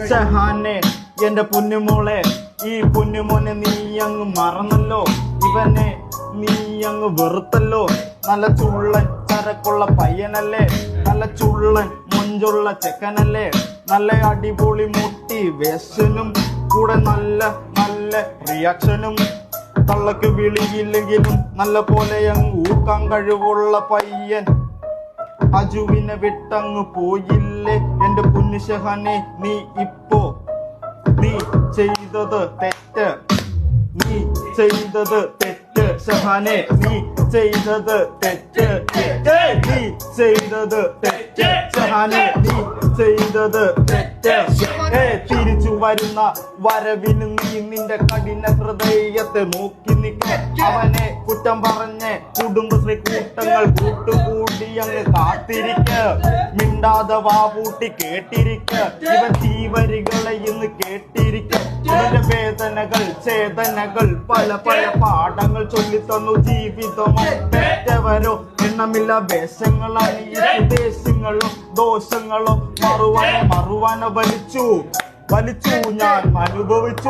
ഷഹാനെ എന്റെ പൊന്നുമോളെ, ഈ പൊന്നുമോനെ നീ അങ്ങ് മറന്നല്ലോ, ഇവനെ നീ അങ്ങ് വെറുത്തല്ലോ. നല്ല ചുള്ളൻ ചരക്കുള്ള പയ്യനല്ലേ, നല്ല ചുള്ളൻ മൊഞ്ചുള്ള ചെക്കനല്ലേ, നല്ല അടിപൊളി മോട്ടിവേഷനും കൂടെ നല്ല നല്ല റിയാക്ഷനും. തള്ളക്ക് വിളിയില്ലെങ്കിലും നല്ല പോലെ അങ്ങ് ഊക്കാൻ കഴിവുള്ള പയ്യൻ. അജുവിനെ വിട്ടങ്ങ് പോയില്ലേ എന്റെ പൊന്നു ഷഹാനെ, നീ ഇപ്പോ നീ ചെയ്തത് തെറ്റ്, നീ ചെയ്തത് തെറ്റ് ഷഹാനെ, നീ ചെയ്തത് തെറ്റ്, നീ ചെയ്തത് തെറ്റ് ഷഹാനെ, നീ ചെയ്തത് തെറ്റ്. തിരിച്ചു വരുന്ന വരവിന് നീ നിന്റെ കഠിന ഹൃദയത്തെ നോക്കി നിൽക്ക. അവനെ കുറ്റം പറഞ്ഞ് കുടുംബശ്രീ കൂട്ടങ്ങൾ കൂട്ടുകൂടി അങ്ങ് കാത്തിരിക്ക. മിണ്ടാതെ വാപൂട്ടി കേട്ടിരിക്ക. ഇവൻ തീവരികളെ ഇന്ന് കേട്ടിരിക്ക. ഇവന്റെ വേദനകൾ ചേതനകൾ പല പല പാഠങ്ങൾ ചൊല്ലിത്തന്നു. ജീവിതമോ പെറ്റവരോ എണ്ണമില്ല വേഷങ്ങളാണ് ഈ ഉദ്ദേശങ്ങളോ ദോഷങ്ങളോ മറുവാനോ വലിച്ചു ഞാൻ അനുഭവിച്ചു.